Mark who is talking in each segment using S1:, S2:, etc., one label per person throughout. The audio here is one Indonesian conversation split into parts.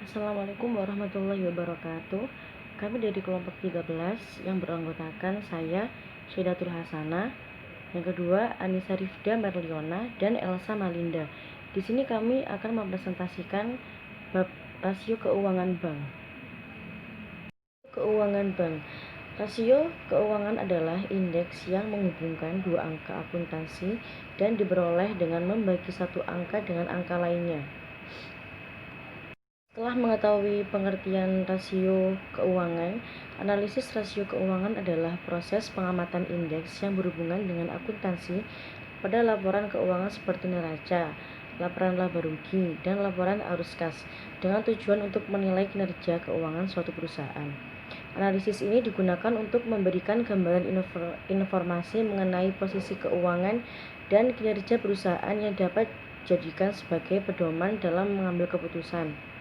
S1: Assalamualaikum warahmatullahi wabarakatuh. Kami dari kelompok 13 yang beranggotakan saya, Syaidatul Hasanah, yang kedua Anissa Rifda Merliona, dan Elsa Malinda. Di sini kami akan mempresentasikan bab rasio keuangan bank. Keuangan bank. Rasio keuangan adalah indeks yang menghubungkan dua angka akuntansi dan diperoleh dengan membagi satu angka dengan angka lainnya. Setelah mengetahui pengertian rasio keuangan, analisis rasio keuangan adalah proses pengamatan indeks yang berhubungan dengan akuntansi pada laporan keuangan seperti neraca, laporan laba rugi, dan laporan arus kas dengan tujuan untuk menilai kinerja keuangan suatu perusahaan. Analisis ini digunakan untuk memberikan gambaran informasi mengenai posisi keuangan dan kinerja perusahaan yang dapat dijadikan sebagai pedoman dalam mengambil keputusan.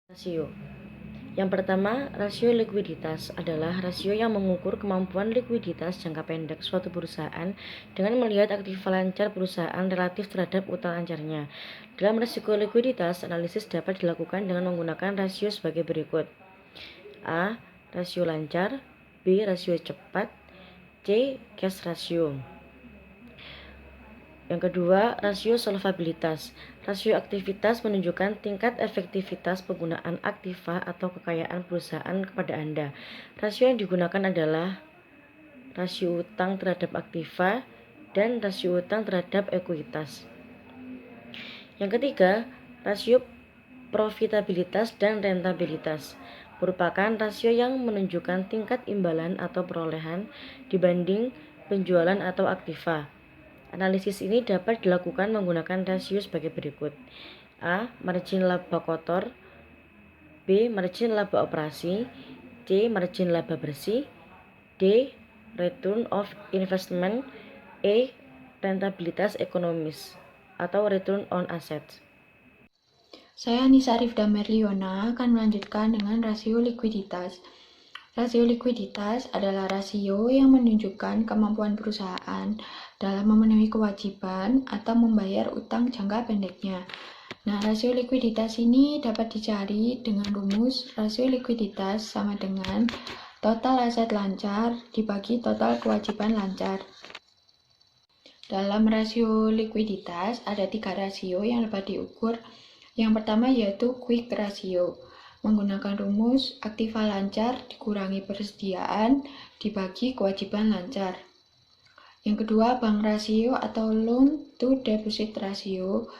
S1: Rasio. Yang pertama, rasio likuiditas adalah rasio yang mengukur kemampuan likuiditas jangka pendek suatu perusahaan dengan melihat aktiva lancar perusahaan relatif terhadap utang lancarnya. Dalam rasio likuiditas, analisis dapat dilakukan dengan menggunakan rasio sebagai berikut. A. Rasio lancar. B. Rasio cepat. C. Cash ratio. Yang kedua, rasio solvabilitas. Rasio aktivitas menunjukkan tingkat efektivitas penggunaan aktiva atau kekayaan perusahaan kepada Anda. Rasio yang digunakan adalah rasio utang terhadap aktiva dan rasio utang terhadap ekuitas. Yang ketiga, rasio profitabilitas dan rentabilitas merupakan rasio yang menunjukkan tingkat imbalan atau perolehan dibanding penjualan atau aktiva. Analisis ini dapat dilakukan menggunakan rasio sebagai berikut. A. Margin laba kotor. B. Margin laba operasi. C. Margin laba bersih. D. Return of investment. E. Rentabilitas ekonomis atau return on assets.
S2: Saya Anissa Rifda Merliona akan melanjutkan dengan rasio likuiditas. Rasio likuiditas adalah rasio yang menunjukkan kemampuan perusahaan dalam memenuhi kewajiban atau membayar utang jangka pendeknya. Nah, rasio likuiditas ini dapat dicari dengan rumus rasio likuiditas sama dengan total aset lancar dibagi total kewajiban lancar. Dalam rasio likuiditas ada 3 rasio yang dapat diukur. Yang pertama yaitu quick ratio, menggunakan rumus aktiva lancar dikurangi persediaan dibagi kewajiban lancar. Yang kedua bank rasio atau loan to deposit ratio,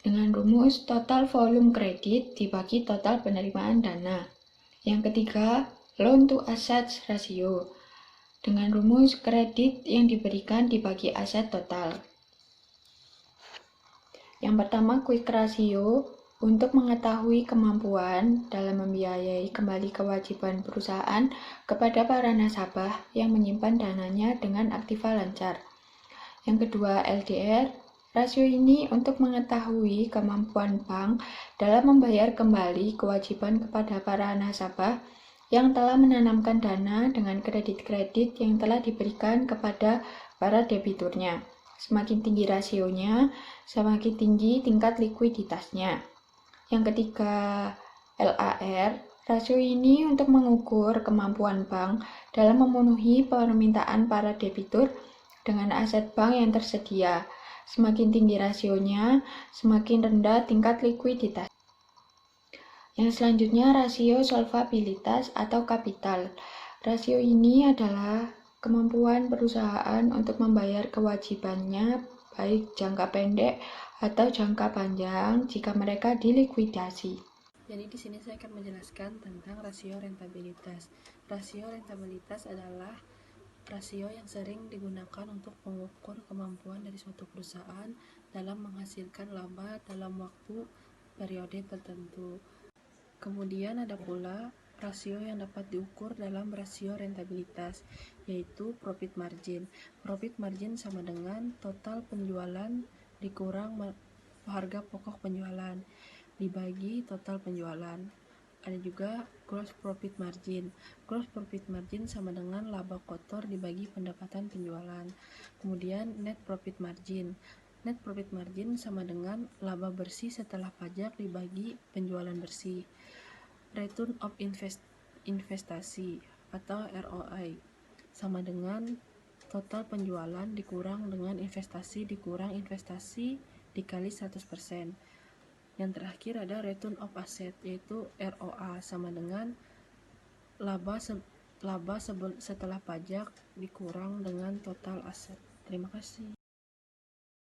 S2: dengan rumus total volume kredit dibagi total penerimaan dana. Yang ketiga loan to assets ratio, dengan rumus kredit yang diberikan dibagi aset total. Yang pertama, quick ratio untuk mengetahui kemampuan dalam membiayai kembali kewajiban perusahaan kepada para nasabah yang menyimpan dananya dengan aktiva lancar. Yang kedua, LDR. Rasio ini untuk mengetahui kemampuan bank dalam membayar kembali kewajiban kepada para nasabah yang telah menanamkan dana dengan kredit-kredit yang telah diberikan kepada para debiturnya. Semakin tinggi rasionya, semakin tinggi tingkat likuiditasnya. Yang ketiga, LAR. Rasio ini untuk mengukur kemampuan bank dalam memenuhi permintaan para debitur dengan aset bank yang tersedia. Semakin tinggi rasionya, semakin rendah tingkat likuiditas. Yang selanjutnya, rasio solvabilitas atau kapital. Rasio ini adalah kemampuan perusahaan untuk membayar kewajibannya baik jangka pendek atau jangka panjang jika mereka dilikuidasi.
S3: Jadi di sini saya akan menjelaskan tentang rasio rentabilitas. Rasio rentabilitas adalah rasio yang sering digunakan untuk mengukur kemampuan dari suatu perusahaan dalam menghasilkan laba dalam waktu periode tertentu. Kemudian ada pula rasio yang dapat diukur dalam rasio rentabilitas, yaitu profit margin. Profit margin sama dengan total penjualan dikurang harga pokok penjualan dibagi total penjualan. Ada juga gross profit margin. Gross profit margin sama dengan laba kotor dibagi pendapatan penjualan. Kemudian net profit margin. Net profit margin sama dengan laba bersih setelah pajak dibagi penjualan bersih. Return of investasi atau ROI sama dengan total penjualan dikurang dengan investasi dikurang investasi dikali 100%. Yang terakhir ada return of asset, yaitu ROA sama dengan laba setelah pajak dikurang dengan total aset. Terima kasih.